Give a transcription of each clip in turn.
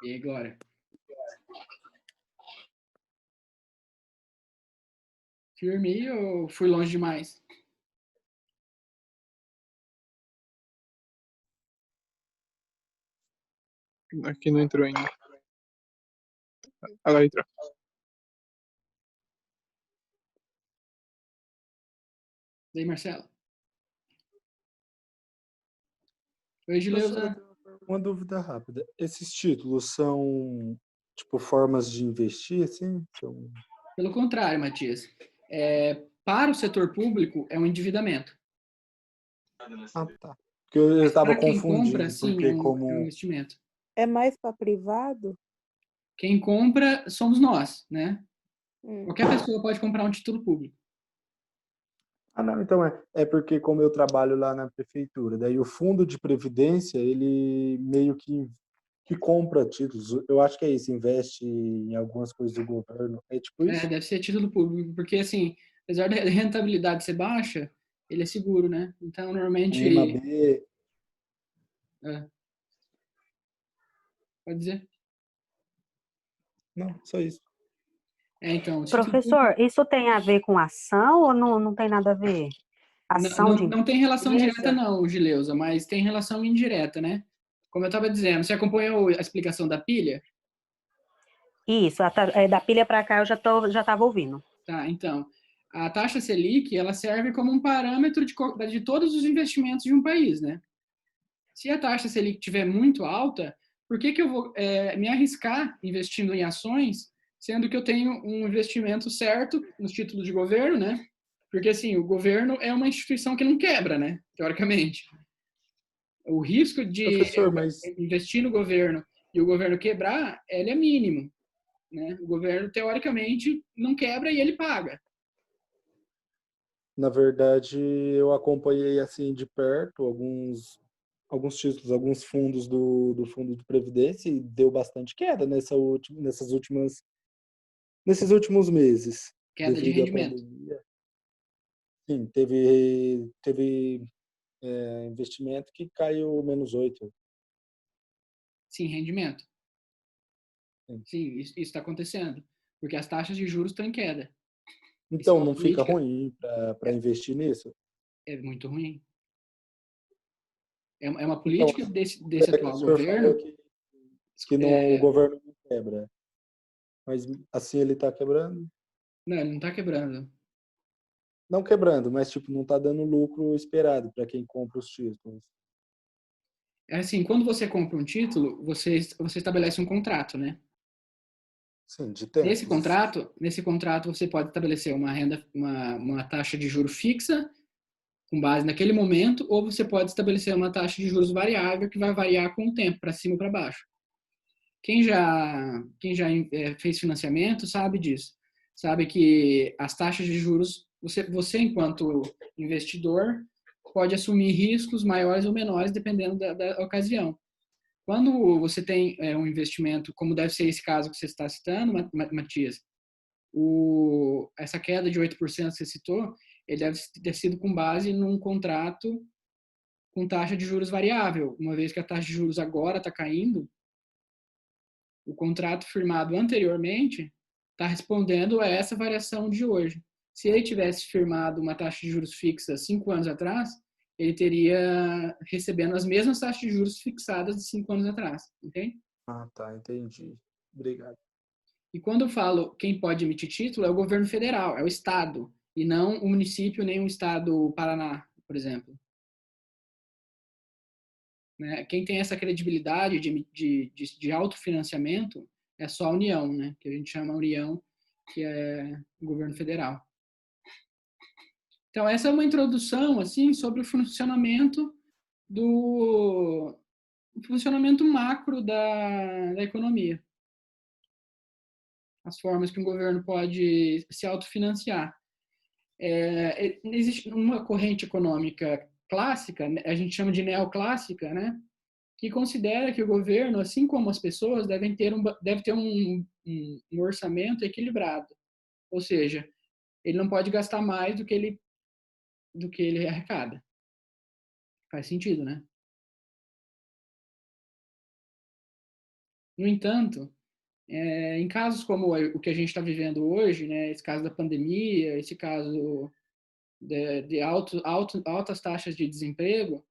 E agora? Firme ou fui longe demais? Aqui não entrou ainda. Agora entrou. E aí, Marcelo? Oi, Professor, eu Gileuza. tenho uma dúvida rápida. Esses títulos são, tipo, formas de investir, assim? Pelo contrário, Matias. Para o setor público, é um endividamento. Ah, tá. Porque eu Mas estava para quem compra, confundindo, sim, é porque um como... investimento. É mais para privado? Quem compra somos nós, né? Hum. Qualquer pessoa pode comprar um título público. Ah, não, então é porque como eu trabalho lá na prefeitura, daí o fundo de previdência, ele meio que compra títulos. Eu acho que é isso, investe em algumas coisas do governo. É tipo isso? Deve ser título público, porque, assim, apesar da rentabilidade ser baixa, ele é seguro, né? Então, Uma normalmente... B... É, pode dizer. Não, só isso. Então, o título público Professor, isso tem a ver com ação ou não tem nada a ver? Ação de não tem relação direta, empresa? não, Gileuza, mas tem relação indireta, né? Como eu estava dizendo, você acompanhou a explicação da pilha? Isso, da pilha para cá eu já estava ouvindo. Tá, então, a taxa Selic, ela serve como um parâmetro de todos os investimentos de um país, né? Se a taxa Selic estiver muito alta, por que eu vou me arriscar investindo em ações, sendo que eu tenho um investimento certo nos títulos de governo, né? Porque, assim, o governo é uma instituição que não quebra, né? Teoricamente. O risco de Professor, mas investir no governo e o governo quebrar, ele é mínimo, né? O governo, teoricamente, não quebra e ele paga. na verdade eu acompanhei assim de perto alguns títulos, alguns fundos do fundo de previdência e deu bastante queda nesses últimos meses, Queda de devido à rendimento. pandemia. Sim, teve investimento que caiu -8. Sim, rendimento. Sim. Sim, isso está acontecendo. Porque as taxas de juros estão em queda. Isso é Então uma não fica política, ruim para investir nisso? é muito ruim. É uma Então, política desse até que o atual senhor falou governo. que não, o governo não quebra, mas assim ele está quebrando? Não, ele não está quebrando. Não quebrando, mas tipo, não está dando lucro esperado para quem compra os títulos. É assim, quando você compra um título, você estabelece um contrato, né? Sim, de Nesse tempos. contrato você pode estabelecer uma taxa de juro fixa com base naquele momento, ou você pode estabelecer uma taxa de juros variável que vai variar com o tempo, para cima ou para baixo. Quem já fez financiamento sabe disso. Sabe que as taxas de juros, você enquanto investidor, pode assumir riscos maiores ou menores, dependendo da ocasião. Quando você tem um investimento, como deve ser esse caso que você está citando, Matias, essa queda de 8% que você citou, ele deve ter sido com base num contrato com taxa de juros variável. Uma vez que a taxa de juros agora está caindo, o contrato firmado anteriormente está respondendo a essa variação de hoje. Se ele tivesse firmado uma taxa de juros fixa 5 anos atrás, ele teria recebendo as mesmas taxas de juros fixadas de 5 anos atrás, entende? Ah, tá, entendi. Obrigado. E quando eu falo quem pode emitir título, é o governo federal, é o Estado, e não o município nem o Estado Paraná, por exemplo. Né? Quem tem essa credibilidade de autofinanciamento é só a União, né? Que a gente chama a União, que é o governo federal. Então, essa é uma introdução assim sobre o funcionamento macro da economia. As formas que um governo pode se autofinanciar. Existe uma corrente econômica clássica, a gente chama de neoclássica, né? Que considera que o governo, assim como as pessoas, deve ter um orçamento equilibrado. Ou seja, ele não pode gastar mais do que ele arrecada. Faz sentido, né? No entanto, em casos como o que a gente está vivendo hoje, né, esse caso da pandemia, esse caso de altas taxas de desemprego,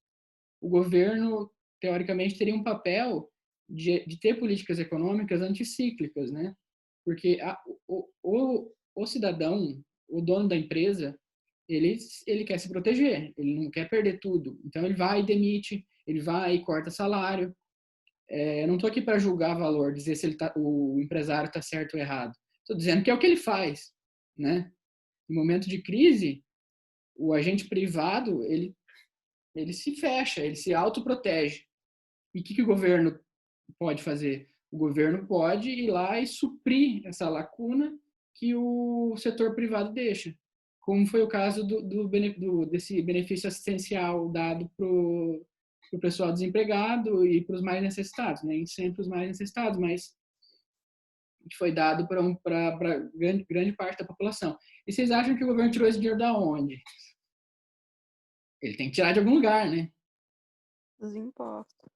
o governo, teoricamente, teria um papel de ter políticas econômicas anticíclicas, né? Porque o cidadão, o dono da empresa, ele quer se proteger, ele não quer perder tudo. Então, ele vai e demite, ele vai e corta salário. Eu não estou aqui para julgar valor, dizer se o empresário está certo ou errado. Estou dizendo que é o que ele faz, né? No momento de crise, o agente privado, ele se fecha, ele se autoprotege. E o que o governo pode fazer? O governo pode ir lá e suprir essa lacuna que o setor privado deixa, como foi o caso desse benefício assistencial dado para o pessoal desempregado e para os mais necessitados, nem sempre os mais necessitados, mas que foi dado para grande parte da população. E vocês acham que o governo tirou esse dinheiro da onde? Ele tem que tirar de algum lugar, né? Dos impostos.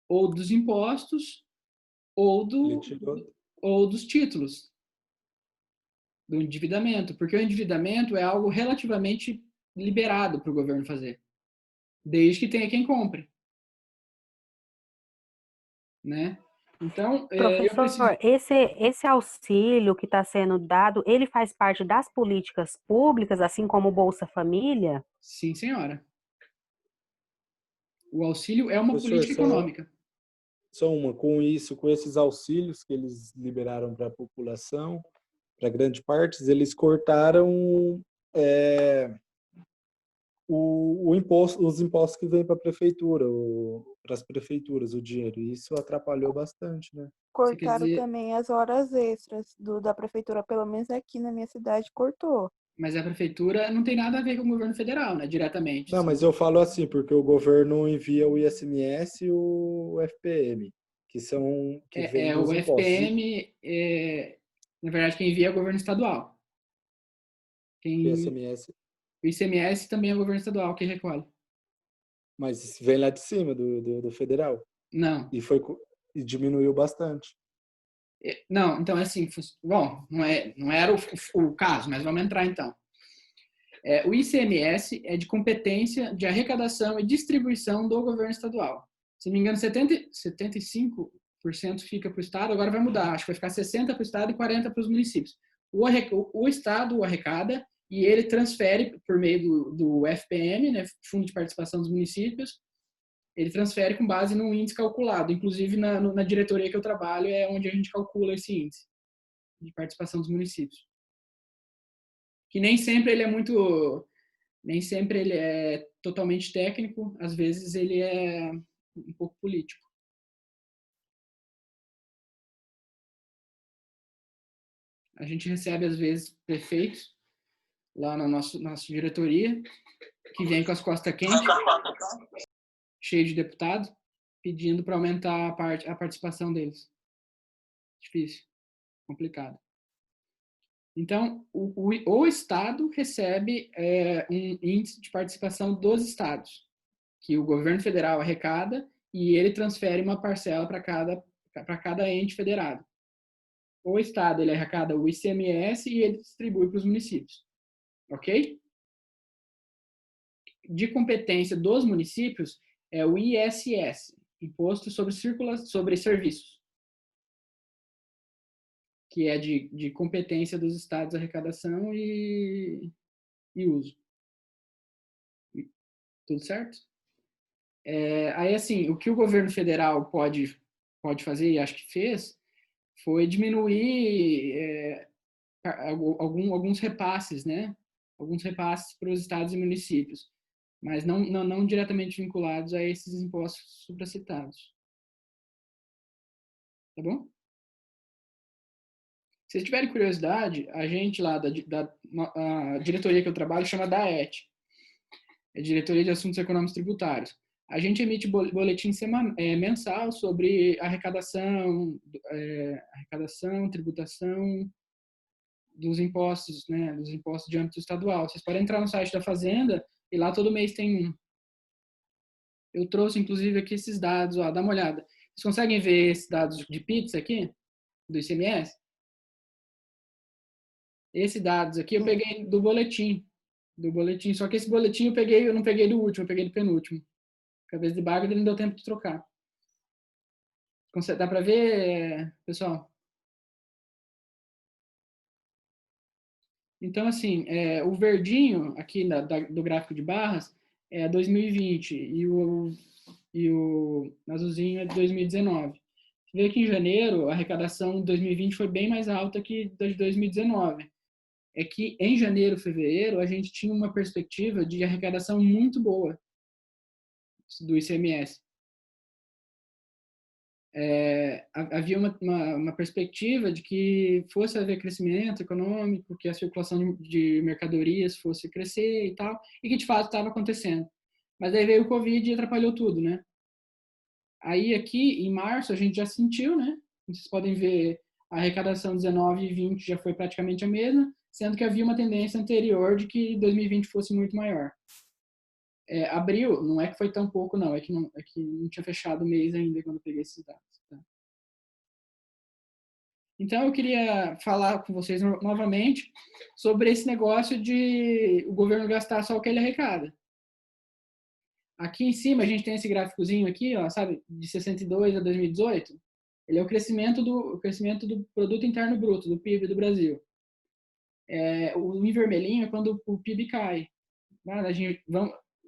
Ou dos impostos, ou dos títulos, do endividamento. Porque o endividamento é algo relativamente liberado para o governo fazer, desde que tenha quem compre. Né? Então, eu preciso... Professor, esse auxílio que está sendo dado, ele faz parte das políticas públicas, assim como o Bolsa Família? Sim, senhora. O auxílio é uma Professor, política econômica. Só uma, com isso, com esses auxílios que eles liberaram para a população, para grande parte, eles cortaram os impostos que vêm para a prefeitura, para as prefeituras, o dinheiro. E isso atrapalhou bastante, né? Você quer Cortaram dizer... também as horas extras da prefeitura, pelo menos aqui na minha cidade, cortou. Mas a prefeitura não tem nada a ver com o governo federal, né? Diretamente. Não, mas eu falo assim, porque o governo envia o ICMS e o FPM, que vêm O dos impostos. FPM, na verdade, quem envia é o governo estadual. O ICMS, O ICMS também é o governo estadual que recolhe. mas vem lá de cima do federal. Não. E diminuiu bastante. Não, então assim, bom, não era o caso, mas vamos entrar então. O ICMS é de competência de arrecadação e distribuição do governo estadual. Se não me engano, 75% fica para o estado, agora vai mudar, acho que vai ficar 60% para o estado e 40% para os municípios. O estado o arrecada e ele transfere por meio do FPM, né, Fundo de Participação dos Municípios, ele transfere com base num índice calculado. Inclusive, na diretoria que eu trabalho é onde a gente calcula esse índice de participação dos municípios. Que nem sempre ele é totalmente técnico, às vezes ele é um pouco político. A gente recebe, às vezes, prefeitos lá na nossa diretoria, que vem com as costas quentes, cheio de deputado, pedindo para aumentar a participação deles. Difícil, complicado. Então, o Estado recebe um índice de participação dos estados, que o governo federal arrecada e ele transfere uma parcela para cada ente federado. O Estado ele arrecada o ICMS e ele distribui para os municípios. Ok? De competência dos municípios é o ISS, Imposto sobre Serviços, que é de competência dos estados, arrecadação e uso. Tudo certo? Aí, assim, o que o governo federal pode fazer, e acho que fez, foi diminuir alguns repasses, né? Alguns repasses para os estados e municípios, mas não diretamente vinculados a esses impostos supracitados. Tá bom? Se vocês tiverem curiosidade, a gente lá a diretoria que eu trabalho chama DAET, é Diretoria de Assuntos Econômicos Tributários. A gente emite boletim mensal sobre arrecadação, tributação dos impostos, né, dos impostos de âmbito estadual. Vocês podem entrar no site da Fazenda e lá todo mês tem um. Eu trouxe, inclusive, aqui esses dados, ó, dá uma olhada. Vocês conseguem ver esses dados de pizza aqui, do ICMS? Esses dados aqui eu peguei do boletim. Só que esse boletim eu não peguei do último, eu peguei do penúltimo. Cabeça de baga, não deu tempo de trocar. Dá para ver, pessoal? Então, assim, o verdinho aqui do gráfico de barras é 2020 e o azulzinho é de 2019. Você vê que em janeiro a arrecadação de 2020 foi bem mais alta que da de 2019. É que em janeiro, fevereiro, a gente tinha uma perspectiva de arrecadação muito boa do ICMS. Havia uma perspectiva de que fosse haver crescimento econômico, que a circulação de mercadorias fosse crescer e tal, e que de fato estava acontecendo. Mas aí veio o Covid e atrapalhou tudo, né? Aí aqui, em março, a gente já sentiu, né? Vocês podem ver, a arrecadação 19 e 20 já foi praticamente a mesma, sendo que havia uma tendência anterior de que 2020 fosse muito maior. Abril, não é que foi tão pouco, não, é que não tinha fechado o mês ainda quando eu peguei esses dados. Tá? Então, eu queria falar com vocês novamente sobre esse negócio de o governo gastar só o que ele arrecada. Aqui em cima, a gente tem esse gráficozinho aqui, ó, sabe, de 62 a 2018. Ele é o crescimento do Produto Interno Bruto, do PIB do Brasil. O em vermelhinho é quando o PIB cai.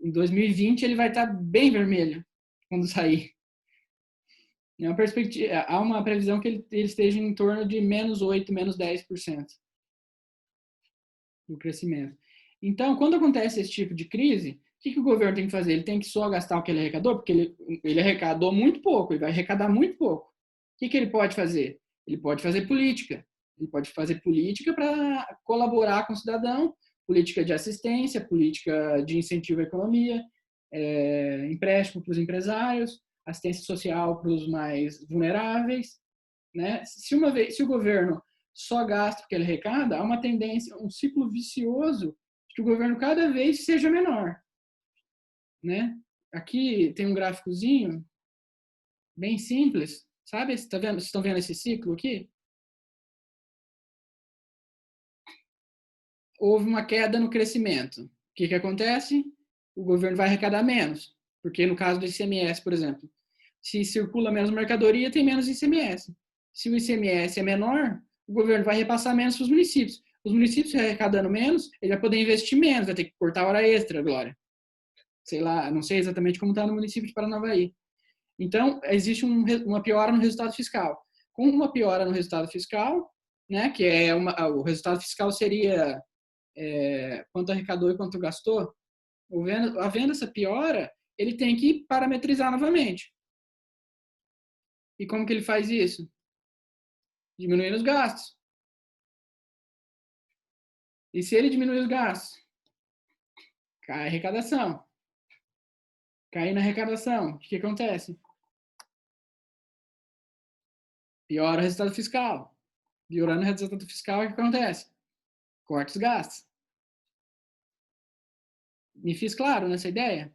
Em 2020 ele vai estar bem vermelho quando sair. Há uma previsão que ele esteja em torno de -8%, -10% do crescimento. Então, quando acontece esse tipo de crise, o que o governo tem que fazer? Ele tem que só gastar o que ele arrecadou, porque ele arrecadou muito pouco, ele vai arrecadar muito pouco. O que ele pode fazer? Ele pode fazer política. Ele pode fazer política para colaborar com o cidadão, política de assistência, política de incentivo à economia, empréstimo para os empresários, assistência social para os mais vulneráveis. Né? Se o governo só gasta porque ele arrecada, há uma tendência, um ciclo vicioso de que o governo cada vez seja menor. Né? Aqui tem um gráficozinho bem simples, sabe? Vocês estão vendo esse ciclo aqui? Houve uma queda no crescimento. O que acontece? O governo vai arrecadar menos, porque no caso do ICMS, por exemplo, se circula menos mercadoria, tem menos ICMS. Se o ICMS é menor, o governo vai repassar menos para os municípios. Os municípios arrecadando menos, ele vai poder investir menos, vai ter que cortar hora extra, Glória. Sei lá, não sei exatamente como está no município de Paranavaí. Então, existe uma piora no resultado fiscal. Com uma piora no resultado fiscal, né, que o resultado fiscal seria quanto arrecadou e quanto gastou, havendo essa piora, ele tem que parametrizar novamente. E como que ele faz isso? Diminuindo os gastos. E se ele diminuir os gastos, cai a arrecadação. Cai na arrecadação, o que acontece? Piora o resultado fiscal. Piorando o resultado fiscal, o que acontece? Corta os gastos. Me fiz claro nessa ideia?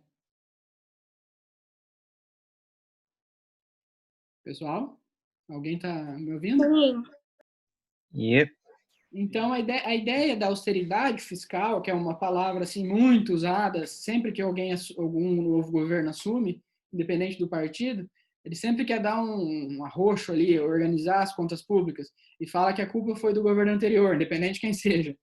Pessoal? Alguém está me ouvindo? Sim. Yep. Então, a ideia da austeridade fiscal, que é uma palavra assim, muito usada sempre que algum novo governo assume, independente do partido, ele sempre quer dar um arroxo ali, organizar as contas públicas, e fala que a culpa foi do governo anterior, independente de quem seja.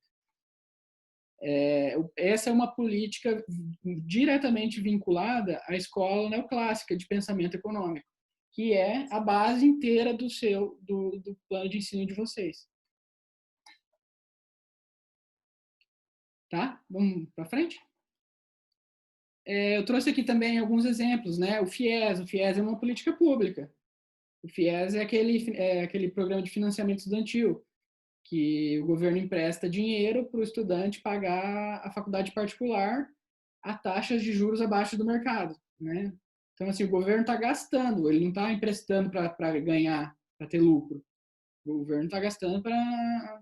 Essa é uma política diretamente vinculada à escola neoclássica de pensamento econômico, que é a base inteira do plano de ensino de vocês. Tá? Vamos para frente? Eu trouxe aqui também alguns exemplos, né? O FIES é uma política pública. O FIES é aquele programa de financiamento estudantil, que o governo empresta dinheiro para o estudante pagar a faculdade particular a taxas de juros abaixo do mercado, né? Então, assim, o governo está gastando, ele não está emprestando para ganhar, para ter lucro. O governo está gastando para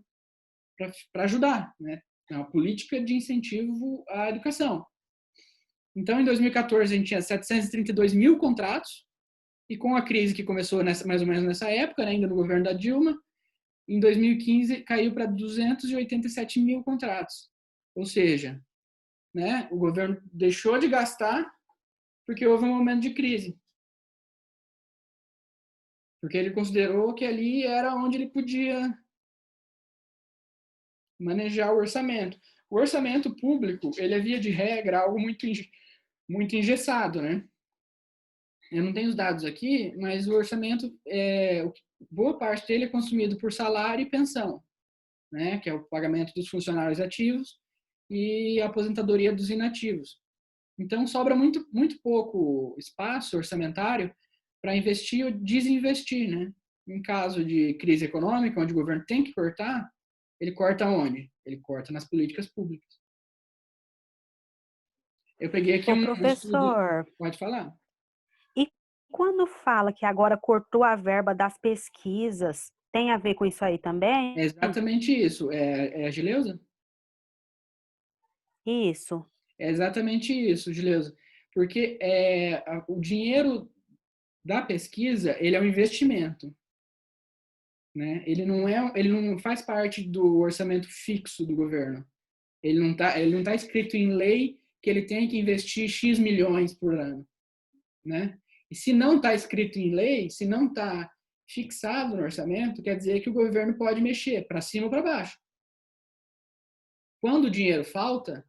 ajudar, né? É uma política de incentivo à educação. Então, em 2014, a gente tinha 732 mil contratos E com a crise que começou mais ou menos nessa época, né, ainda no governo da Dilma, em 2015 caiu para 287 mil contratos. Ou seja, né, o governo deixou de gastar porque houve um momento de crise. Porque ele considerou que ali era onde ele podia manejar o orçamento. O orçamento público, ele é via de regra algo muito engessado, né? Eu não tenho os dados aqui, mas o orçamento, boa parte dele é consumido por salário e pensão, né? Que é o pagamento dos funcionários ativos e a aposentadoria dos inativos. Então, sobra muito pouco espaço orçamentário para investir ou desinvestir, né? Em caso de crise econômica, onde o governo tem que cortar, ele corta onde? Ele corta nas políticas públicas. Eu peguei aqui Ô, um estudo... professor, Pode falar. e quando fala que agora cortou a verba das pesquisas, tem a ver com isso aí também? É exatamente isso. É a Gileuza? Isso. É exatamente isso, Gileuza. Porque o dinheiro da pesquisa, ele é um investimento, né? Ele não faz parte do orçamento fixo do governo. Ele não tá escrito em lei que ele tem que investir X milhões por ano, né? E se não está escrito em lei, se não está fixado no orçamento, quer dizer que o governo pode mexer para cima ou para baixo. Quando o dinheiro falta,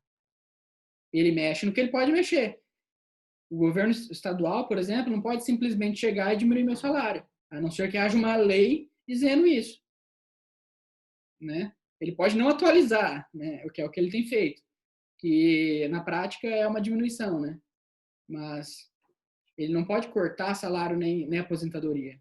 ele mexe no que ele pode mexer. O governo estadual, por exemplo, não pode simplesmente chegar e diminuir meu salário, a não ser que haja uma lei dizendo isso, né? Ele pode não atualizar, né? O que é o que ele tem feito, que na prática é uma diminuição, né? Mas ele não pode cortar salário nem aposentadoria.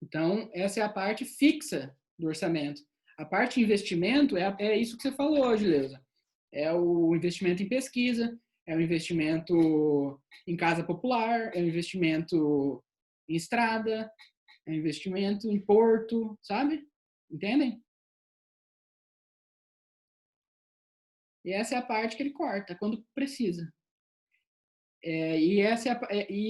Então, essa é a parte fixa do orçamento. A parte de investimento é isso que você falou hoje, Leusa. É o investimento em pesquisa, é o investimento em casa popular, é o investimento em estrada, é o investimento em porto, sabe? Entendem? E essa é a parte que ele corta, quando precisa. E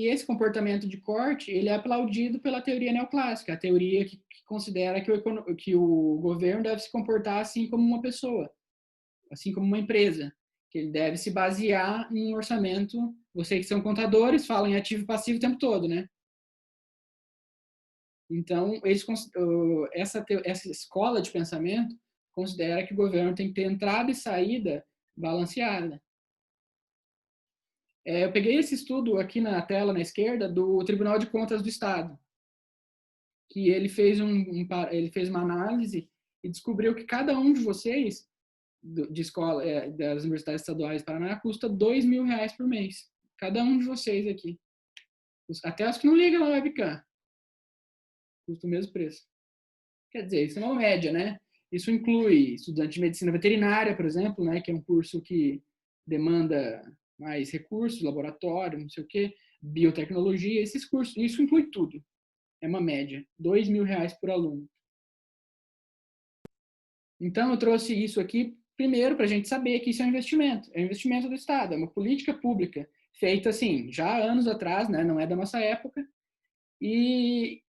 esse comportamento de corte, ele é aplaudido pela teoria neoclássica, a teoria que considera que o governo deve se comportar assim como uma pessoa, assim como uma empresa, que ele deve se basear em um orçamento. Vocês que são contadores falam em ativo e passivo o tempo todo, né? Então, essa escola de pensamento considera que o governo tem que ter entrada e saída balanceada. Eu peguei esse estudo aqui na tela, na esquerda, do Tribunal de Contas do Estado, que ele fez uma análise e descobriu que cada um de vocês, de escola, das universidades estaduais do Paraná, custa R$ 2.000 por mês. Cada um de vocês aqui. Até os que não ligam a webcam. Custa o mesmo preço. Quer dizer, isso é uma média, né? Isso inclui estudante de medicina veterinária, por exemplo, né, que é um curso que demanda mais recursos, laboratório, não sei o quê, biotecnologia, esses cursos, isso inclui tudo. É uma média, R$ 2.000 por aluno. Então, eu trouxe isso aqui, primeiro, para a gente saber que isso é um investimento do Estado, é uma política pública, feita, assim, já há anos atrás, né, não é da nossa época, e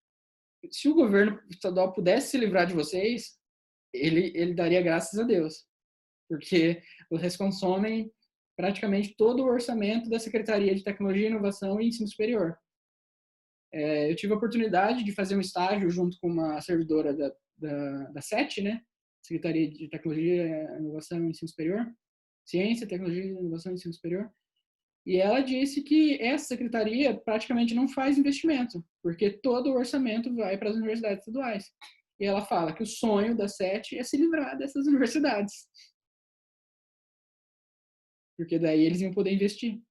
se o governo estadual pudesse se livrar de vocês, ele daria graças a Deus, porque vocês consomem praticamente todo o orçamento da Secretaria de Tecnologia, Inovação e Ensino Superior. Eu tive a oportunidade de fazer um estágio junto com uma servidora da SET, né? Secretaria de Tecnologia, Inovação e Ensino Superior, Ciência, Tecnologia, Inovação e Ensino Superior, e ela disse que essa secretaria praticamente não faz investimento, porque todo o orçamento vai para as universidades estaduais. E ela fala que o sonho da SET é se livrar dessas universidades. Porque daí eles iam poder investir.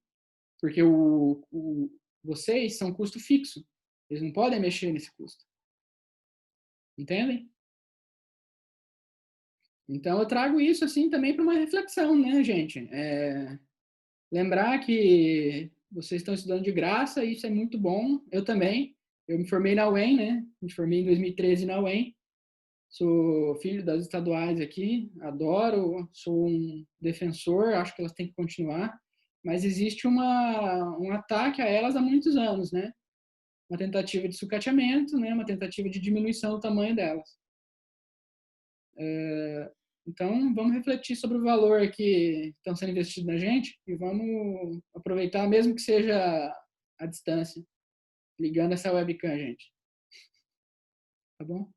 Porque vocês são custo fixo. Eles não podem mexer nesse custo. Entendem? Então eu trago isso assim também para uma reflexão, né, gente? Lembrar que vocês estão estudando de graça, isso é muito bom. Eu também. Eu me formei na UEM, né? Me formei em 2013 na UEM. Sou filho das estaduais aqui, adoro, sou um defensor, acho que elas têm que continuar, mas existe um ataque a elas há muitos anos, né? uma tentativa de sucateamento, né? Uma tentativa de diminuição do tamanho delas. Então, vamos refletir sobre o valor que estão sendo investidos na gente e vamos aproveitar, mesmo que seja à distância, ligando essa webcam, gente. Tá bom?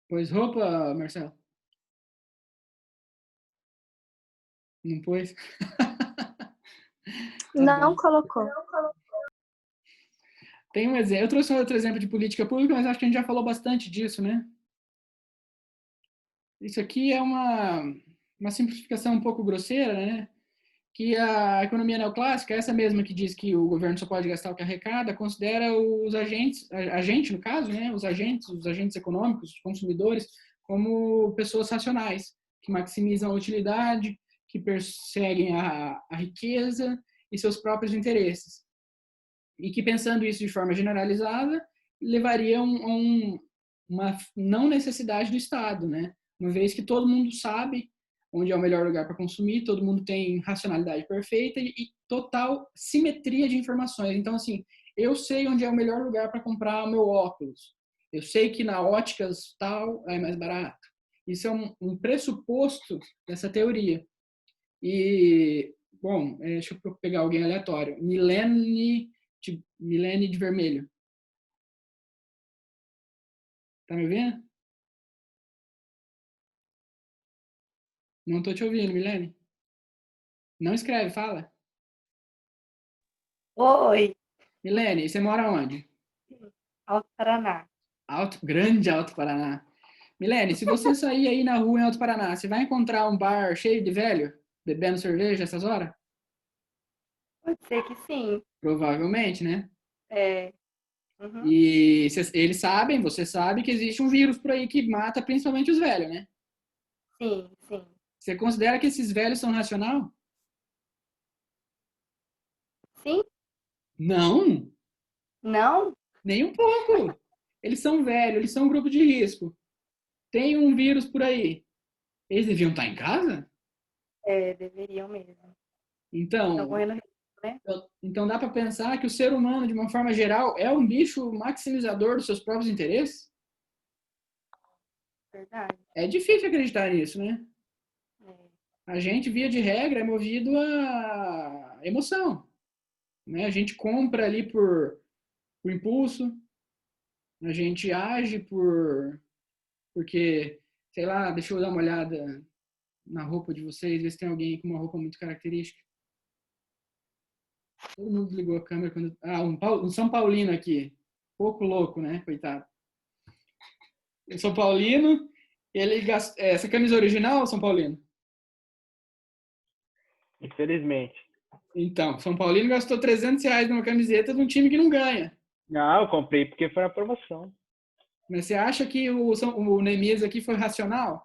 Pôs roupa, Marcelo? Não pôs? Não colocou. Tem um exemplo. Eu trouxe outro exemplo de política pública, mas acho que a gente já falou bastante disso, né? Isso aqui é uma simplificação um pouco grosseira, né? Que a economia neoclássica, essa mesma que diz que o governo só pode gastar o que arrecada, considera os agentes, no caso, né? Os agentes econômicos, os consumidores, como pessoas racionais, que maximizam a utilidade, que perseguem a riqueza e seus próprios interesses. E que, pensando isso de forma generalizada, levaria a uma não necessidade do Estado, né? Uma vez que todo mundo sabe onde é o melhor lugar para consumir, todo mundo tem racionalidade perfeita e total simetria de informações. Então, assim, eu sei onde é o melhor lugar para comprar o meu óculos. Eu sei que na Óticas tal é mais barato. Isso é um pressuposto dessa teoria. E, bom, deixa eu pegar alguém aleatório. Milene de vermelho. Tá me ouvindo? Não tô te ouvindo, Milene. Não escreve, fala. Oi, Milene, você mora onde? Alto Paraná. Grande Alto Paraná. Milene, se você sair aí na rua em Alto Paraná, você vai encontrar um bar cheio de velho bebendo cerveja essas horas? Pode ser que sim. Provavelmente, né? É. Uhum. E eles sabem, você sabe que existe um vírus por aí que mata principalmente os velhos, né? Sim, sim. Você considera que esses velhos são racional? Sim? Não, Não? nem um pouco. Eles são velhos, eles são um grupo de risco. Tem um vírus por aí. Eles deviam estar em casa? É, deveriam mesmo. Estão Então, correndo risco, né? então dá para pensar que o ser humano, de uma forma geral, é um bicho maximizador dos seus próprios interesses? Verdade. É difícil acreditar nisso, né? É. A gente, via de regra, é movido a emoção, né? A gente compra ali por impulso, a gente age porque, sei lá, deixa eu dar uma olhada na roupa de vocês, ver se tem alguém com uma roupa muito característica. Todo mundo desligou a câmera quando... um São Paulino aqui. Pouco louco, né? Coitado. Eu sou paulino, ele gasta... essa camisa original, São Paulino? Infelizmente. Então, São Paulino gastou R$ 300 numa camiseta de um time que não ganha. Não, eu comprei porque foi na promoção. Mas você acha que o Neemias aqui foi racional?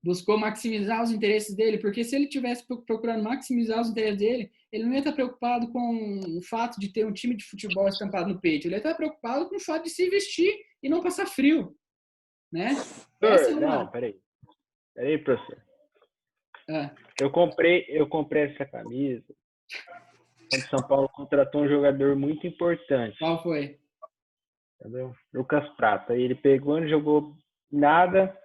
Buscou maximizar os interesses dele? Porque se ele tivesse procurando maximizar os interesses dele, ele não ia estar preocupado com o fato de ter um time de futebol estampado no peito. Ele ia estar preocupado com o fato de se vestir e não passar frio, né? Essa é Não, peraí. Peraí, professor. Ah, Eu comprei essa camisa quando o São Paulo contratou um jogador muito importante, qual foi? entendeu? Lucas Prata. Ele pegou, não jogou nada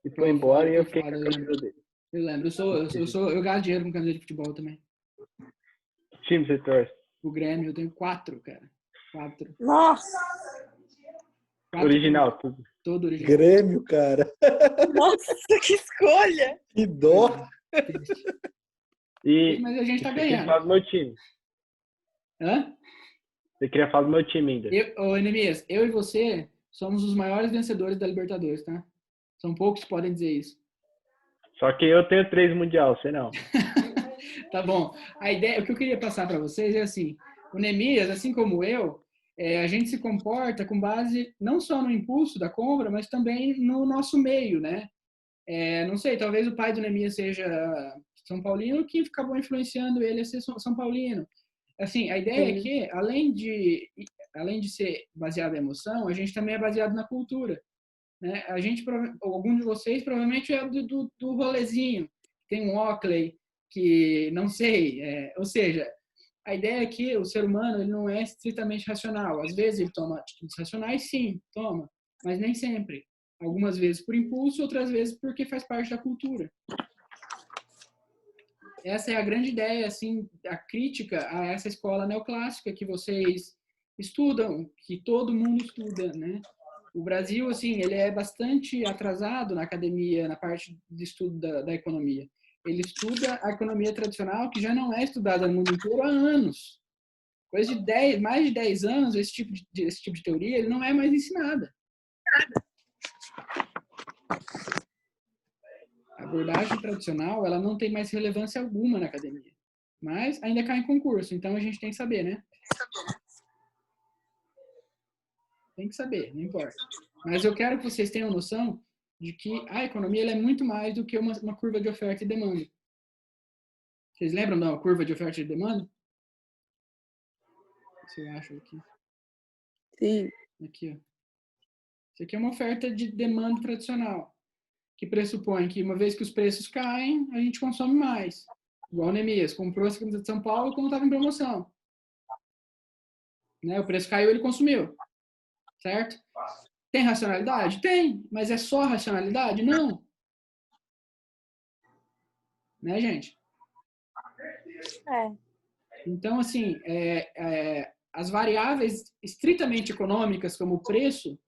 e foi embora e eu fiquei com a camisa dele. Eu lembro. Eu gasto dinheiro com camisa de futebol também. Que time você torce? O Grêmio, eu tenho 4, cara. 4. Nossa! Original, tudo. Todo original. Grêmio, cara. Nossa, que escolha! Que dó. Triste. E Mas a gente tá você queria ganhando. falar do meu time. Hã? Você queria falar do meu time ainda. Ô, Enemias, eu e você somos os maiores vencedores da Libertadores, tá? São poucos que podem dizer isso. Só que eu tenho 3 mundial, você não. Tá bom. A ideia, o que eu queria passar para vocês é assim: o Neemias, assim como eu, a gente se comporta com base não só no impulso da compra, mas também no nosso meio, né? Não sei, talvez o pai do Neemias seja São Paulino, que acabou influenciando ele a ser São Paulino. Assim, a ideia é que, além de ser baseado em emoção, a gente também é baseado na cultura, né? Algum de vocês provavelmente é do rolezinho. Tem um Oakley que, não sei, ou seja, A ideia é que o ser humano ele não é estritamente racional. Às vezes ele toma atitudes racionais, sim, toma, mas nem sempre. Algumas vezes por impulso, outras vezes porque faz parte da cultura. Essa é a grande ideia, assim, a crítica a essa escola neoclássica que vocês estudam, que todo mundo estuda, né? O Brasil, assim, ele é bastante atrasado na academia, na parte de estudo da economia. Ele estuda a economia tradicional, que já não é estudada no mundo inteiro há anos. Coisa de mais de 10 anos, esse tipo de teoria ele não é mais ensinada. A abordagem tradicional, ela não tem mais relevância alguma na academia. Mas ainda cai em concurso, então a gente tem que saber, né? Tem que saber, não importa. Mas eu quero que vocês tenham noção de que a economia ela é muito mais do que uma curva de oferta e demanda. Vocês lembram da curva de oferta e demanda? O que você acha aqui? Sim. Aqui, ó. Isso aqui é uma oferta de demanda tradicional, que pressupõe que uma vez que os preços caem, a gente consome mais. Igual o Neemias, comprou essa camisa de São Paulo quando estava em promoção. Né? O preço caiu, ele consumiu. Certo? Tem racionalidade? Tem. Mas é só racionalidade? Não. Né, gente? É. Então, assim, as variáveis estritamente econômicas, como o preço,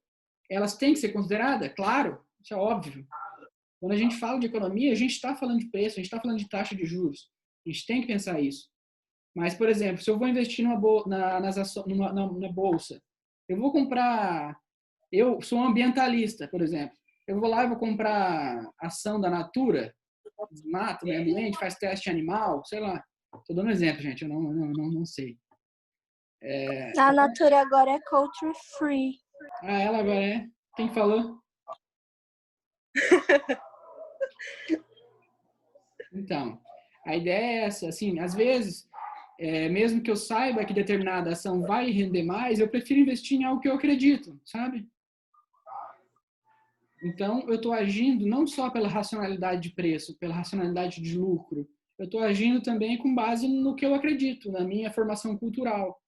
elas têm que ser consideradas? Claro, isso é óbvio. Quando a gente fala de economia, a gente está falando de preço, a gente está falando de taxa de juros. A gente tem que pensar isso. Mas, por exemplo, se eu vou investir na bolsa, eu vou comprar... Eu sou um ambientalista, por exemplo. Eu vou lá e vou comprar ação da Natura, mata o meio ambiente, faz teste animal, sei lá. Estou dando um exemplo, gente, eu não sei. A Natura agora é culture free. Ah, ela agora é? Quem falou? Então, a ideia é essa, assim, às vezes, mesmo que eu saiba que determinada ação vai render mais, eu prefiro investir em algo que eu acredito, sabe? Então, eu estou agindo não só pela racionalidade de preço, pela racionalidade de lucro, eu estou agindo também com base no que eu acredito, na minha formação cultural.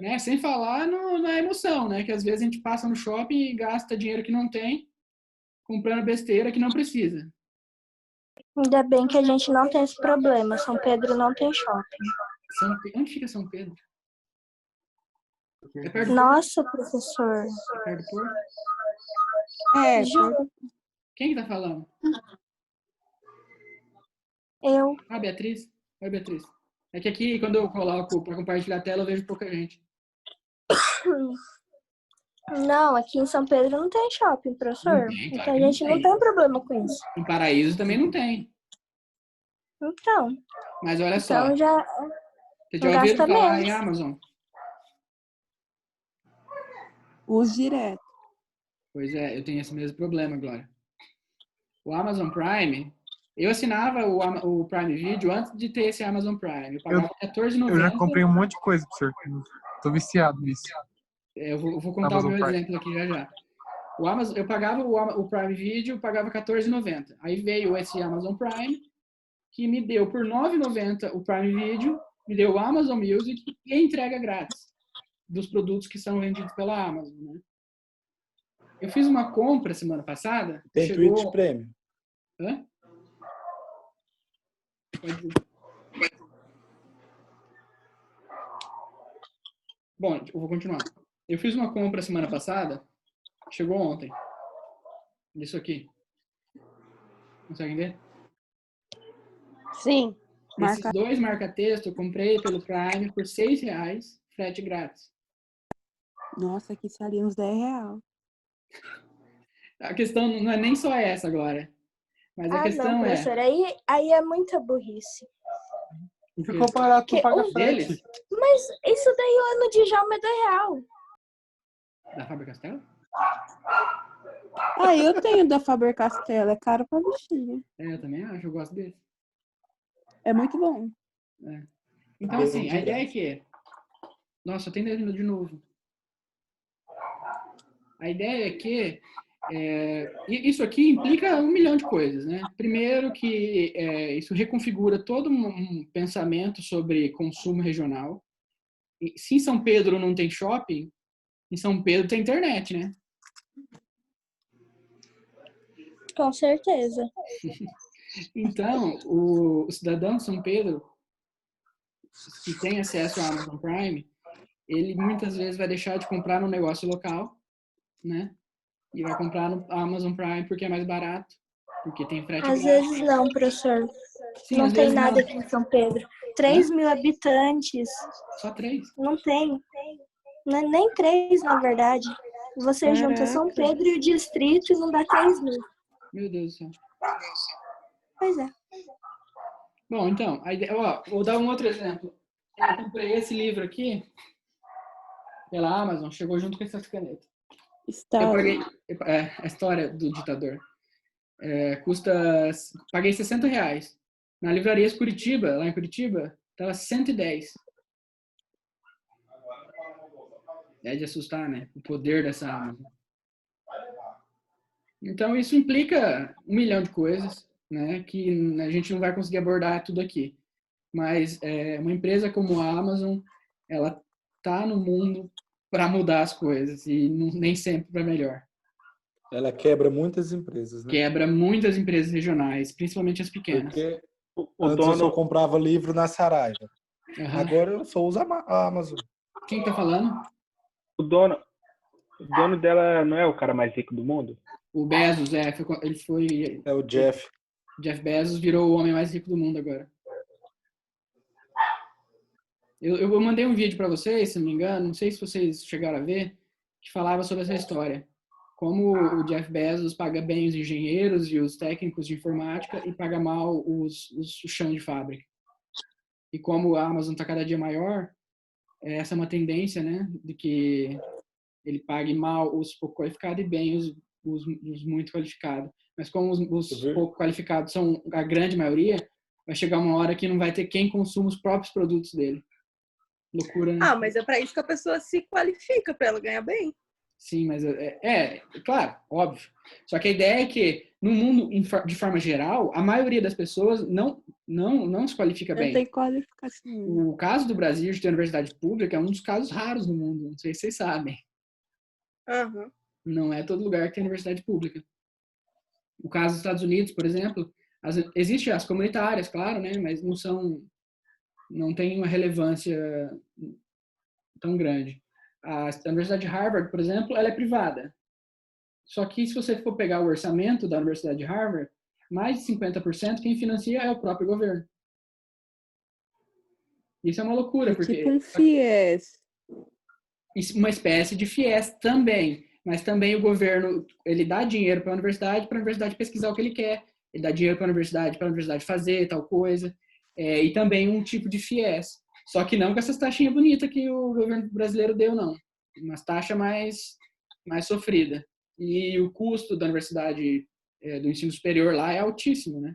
Né? Sem falar na emoção, né? Que às vezes a gente passa no shopping e gasta dinheiro que não tem, comprando besteira que não precisa. Ainda bem que a gente não tem esse problema. São Pedro não tem shopping. Onde fica São Pedro? É perto do Nossa, professor. É perto do Porto? Juro. Quem que tá falando? Eu. Ah, Beatriz? Oi, Beatriz. É que aqui, quando eu coloco para compartilhar a tela, eu vejo pouca gente. Não, aqui em São Pedro não tem shopping, professor. Não tem, claro Então a que não gente não tem. tem problema com isso. Em Paraíso também não tem. Então. Mas olha só. Então já. Vocês já ouviram gasta falar menos. em Amazon? Uso direto. Pois é, eu tenho esse mesmo problema, Glória. O Amazon Prime, eu assinava o Prime Video antes de ter esse Amazon Prime. Eu pagava R$14,90. Eu já comprei um monte de coisa pro senhor. Tô viciado nisso. Eu vou contar o meu exemplo aqui já. Eu pagava o Prime Video, pagava R$14,90. Aí veio esse Amazon Prime, que me deu por R$9,90 o Prime Video, me deu o Amazon Music e a entrega grátis dos produtos que são vendidos pela Amazon, né? Eu fiz uma compra semana passada. Tem Twitch Premium. Hã? Pode dizer. Bom, eu vou continuar. Eu fiz uma compra semana passada, chegou ontem. Isso aqui. Conseguem ver? Sim. Esses dois marca-texto eu comprei pelo Prime por R$6, frete grátis. Nossa, aqui seria uns R$10. A questão não é nem só essa agora. Mas a questão não, professor, aí é muita burrice. Ficou barato que pagar um frete. deles? Mas isso daí lá no Djalma é R$2. Da Faber-Castell? Ah, eu tenho da Faber-Castell, é caro pra bichinha. Eu também acho, eu gosto desse. É muito bom. Então, assim, a ideia é que... Nossa, tem 10 minutos de novo. A ideia é que Isso aqui implica 1 milhão de coisas, né? Primeiro que isso reconfigura todo um pensamento sobre consumo regional. E, se em São Pedro não tem shopping, em São Pedro tem internet, né? Com certeza. Então, o cidadão de São Pedro, que tem acesso à Amazon Prime, ele muitas vezes vai deixar de comprar no negócio local, né? E vai comprar no Amazon Prime porque é mais barato, porque tem frete Às grátis. vezes não, professor. Sim, Não às tem vezes nada não. aqui em São Pedro. 3 mil habitantes. Só 3. Não tem. Não é nem 3, na verdade. Você junta São Pedro e o distrito e não dá 3 mil. Meu Deus do céu. Pois é. Bom, então, vou dar um outro exemplo. Eu comprei esse livro aqui pela Amazon, chegou junto com essa caneta. Eu paguei a história do ditador. Paguei R$60. Na livraria Curitiba, lá em Curitiba, estava 110. É de assustar, né? O poder dessa Amazon. Então, isso implica 1 milhão de coisas, né? Que a gente não vai conseguir abordar tudo aqui. Mas uma empresa como a Amazon, ela tá no mundo para mudar as coisas e nem sempre para melhor. Ela quebra muitas empresas, né? Quebra muitas empresas regionais, principalmente as pequenas. Porque antes eu só comprava livro na Saraiva. Uhum. Agora eu só uso a Amazon. Quem tá falando? O dono dela não é o cara mais rico do mundo? O Bezos, ele foi... É o Jeff. Jeff Bezos virou o homem mais rico do mundo agora. Eu mandei um vídeo para vocês, se não me engano, não sei se vocês chegaram a ver, que falava sobre essa história. Como o Jeff Bezos paga bem os engenheiros e os técnicos de informática e paga mal o chão de fábrica. E como a Amazon está cada dia maior, essa é uma tendência, né, de que ele pague mal os pouco qualificados e bem os muito qualificados. Mas como os pouco qualificados são a grande maioria, vai chegar uma hora que não vai ter quem consuma os próprios produtos dele. Loucura, né? Mas é para isso que a pessoa se qualifica, para ela ganhar bem. Sim, mas claro, óbvio. Só que a ideia é que no mundo, de forma geral, a maioria das pessoas não se qualifica bem. Não tem qualificação. O caso do Brasil de ter universidade pública é um dos casos raros no mundo. Não sei se vocês sabem. Uhum. Não é todo lugar que tem universidade pública. O caso dos Estados Unidos, por exemplo, existem as comunitárias, claro, né? Mas não tem uma relevância tão grande. A Universidade de Harvard, por exemplo, ela é privada. Só que se você for pegar o orçamento da Universidade de Harvard, mais de 50% quem financia é o próprio governo. Isso é uma loucura, porque... Tipo um FIES. Uma espécie de FIES também. Mas também o governo, ele dá dinheiro para a universidade pesquisar o que ele quer. Ele dá dinheiro para a universidade fazer tal coisa. E também um tipo de FIES. Só que não com essas taxinhas bonitas que o governo brasileiro deu, não. Umas taxas mais sofrida. E o custo da universidade, do ensino superior lá é altíssimo, né?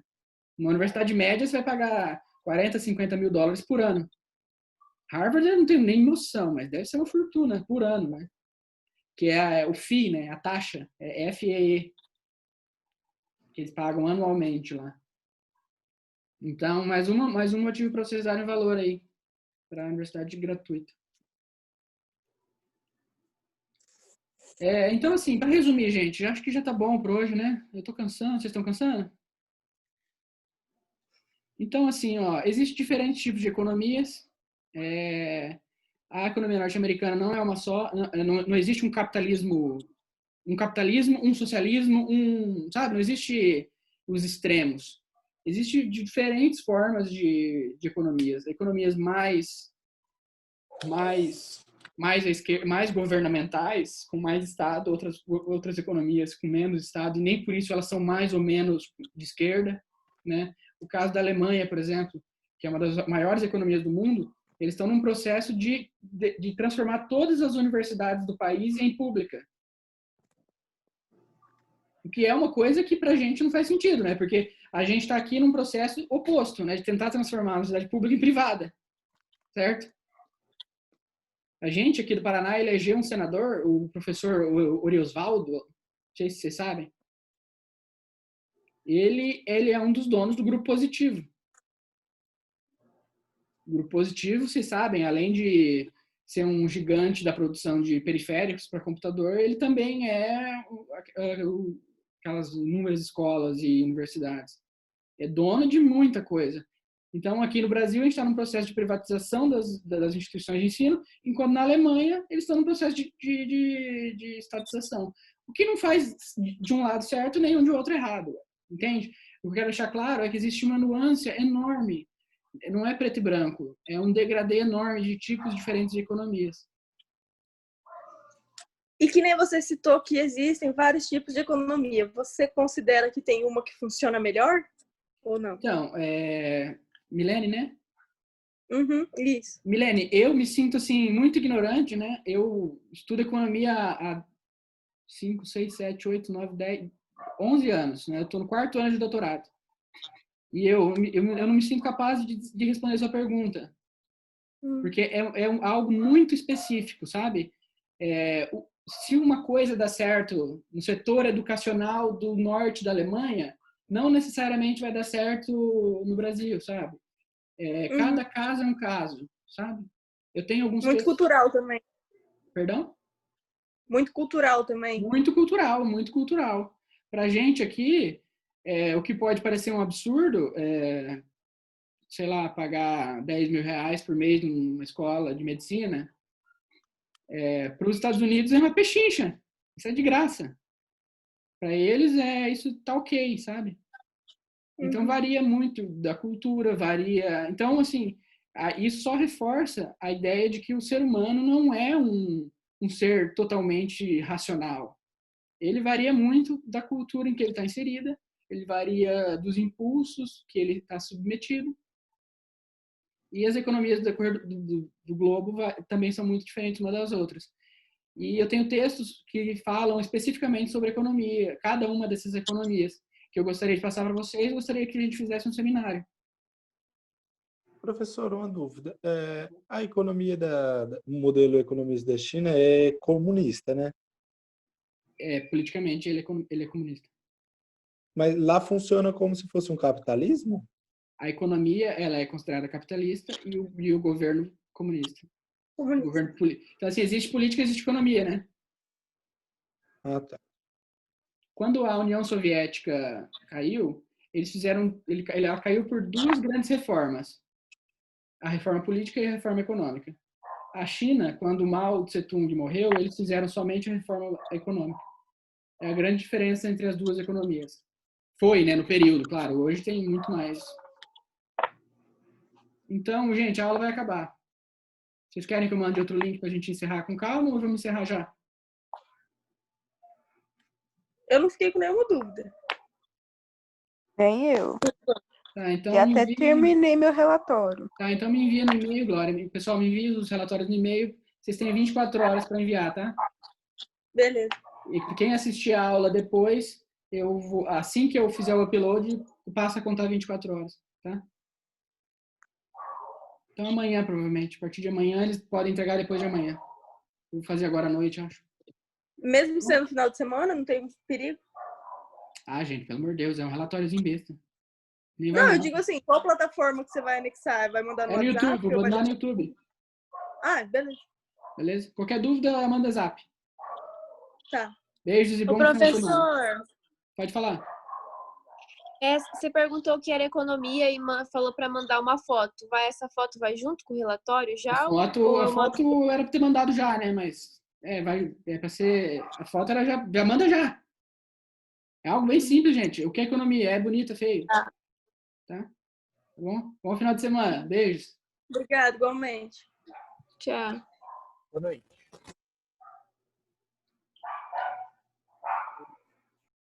Uma universidade média você vai pagar 40, 50 mil dólares por ano. Harvard eu não tenho nem noção, mas deve ser uma fortuna por ano, né? Que é o FIE, né? A taxa, é FEE, que eles pagam anualmente lá. Então, mais um motivo para vocês darem valor aí para a universidade gratuita. Então, assim, para resumir, gente, acho que já tá bom por hoje, né? Eu tô cansando, vocês estão cansando? Então, assim, existem diferentes tipos de economias. A economia norte-americana não é uma só, não existe um capitalismo, um socialismo, sabe? Não existe os extremos. Existem diferentes formas de economias. Economias mais governamentais, com mais Estado, outras economias com menos Estado, e nem por isso elas são mais ou menos de esquerda, né? O caso da Alemanha, por exemplo, que é uma das maiores economias do mundo, eles estão num processo de transformar todas as universidades do país em pública. O que é uma coisa que pra gente não faz sentido, né? Porque a gente está aqui num processo oposto, né? De tentar transformar a universidade pública em privada, certo? A gente aqui do Paraná elegeu um senador, o professor Oriosvaldo, sei se vocês sabem. Ele é um dos donos do Grupo Positivo. O Grupo Positivo, vocês sabem, além de ser um gigante da produção de periféricos para computador, ele também é aquelas inúmeras escolas e universidades. É dono de muita coisa. Então, aqui no Brasil, a gente está num processo de privatização das instituições de ensino, enquanto na Alemanha, eles estão num processo de estatização. O que não faz de um lado certo, nem de outro errado. Entende? O que eu quero deixar claro é que existe uma nuance enorme. Não é preto e branco. É um degradê enorme de tipos diferentes de economias. E que nem você citou que existem vários tipos de economia. Você considera que tem uma que funciona melhor ou não? Então, Milene, né? Isso. Milene, eu me sinto assim muito ignorante, né? Eu estudo economia há 5, 6, 7, 8, 9, 10, 11 anos, né? Eu estou no 4º ano de doutorado. E eu não me sinto capaz de responder a sua pergunta. Porque é algo muito específico, sabe? Se uma coisa dá certo no setor educacional do norte da Alemanha, não necessariamente vai dar certo no Brasil, sabe? Cada caso é um caso, sabe? Eu tenho alguns Muito cultural também. Perdão? Muito cultural também. Muito cultural, muito cultural. Pra gente aqui, o que pode parecer um absurdo, sei lá, pagar 10 mil reais por mês numa escola de medicina, para os Estados Unidos é uma pechincha. Isso é de graça. Para eles, isso tá ok, sabe? Então, varia muito da cultura, varia... Então, assim, isso só reforça a ideia de que o ser humano não é um ser totalmente racional. Ele varia muito da cultura em que ele está inserida, ele varia dos impulsos que ele está submetido, e as economias do globo também são muito diferentes umas das outras. E eu tenho textos que falam especificamente sobre economia, cada uma dessas economias, que eu gostaria de passar para vocês, gostaria que a gente fizesse um seminário. Professor, uma dúvida. A economia o modelo economista da China é comunista, né? Politicamente, ele é comunista. Mas lá funciona como se fosse um capitalismo? A economia, ela é considerada capitalista e o governo comunista. Então, assim, existe política, existe economia, né? Ah, tá. Quando a União Soviética caiu, ela caiu por 2 grandes reformas. A reforma política e a reforma econômica. A China, quando Mao Tse-tung morreu, eles fizeram somente a reforma econômica. É a grande diferença entre as 2 economias. Foi, né, no período, claro. Hoje tem muito mais. Então, gente, a aula vai acabar. Vocês querem que eu mande outro link para a gente encerrar com calma ou vamos encerrar já? Eu não fiquei com nenhuma dúvida. Nem eu. Tá, então E até terminei meu relatório. Tá, então me envia no e-mail, Glória. Pessoal, me envia os relatórios no e-mail. Vocês têm 24 horas para enviar, tá? Beleza. E quem assistir a aula depois, assim que eu fizer o upload, eu passo a contar 24 horas, tá? Então amanhã, provavelmente. A partir de amanhã, eles podem entregar depois de amanhã. Vou fazer agora à noite, acho. Mesmo sendo final de semana, não tem perigo? Ah, gente, pelo amor de Deus, é um relatóriozinho besta. Não, eu digo assim, qual plataforma que você vai anexar? Vai mandar no WhatsApp? No YouTube, vou mandar no YouTube. Ah, beleza. Beleza? Qualquer dúvida, manda zap. Tá. Beijos e bom final de semana. Professor. Pode falar. Você perguntou o que era economia e falou para mandar uma foto. Essa foto vai junto com o relatório já? A foto era para ter mandado já, né? Mas para ser... A foto era já manda já. É algo bem simples, gente. O que é economia? É bonita, feio. Tá? Tá bom? Bom final de semana. Beijos. Obrigada, igualmente. Tchau. Boa noite.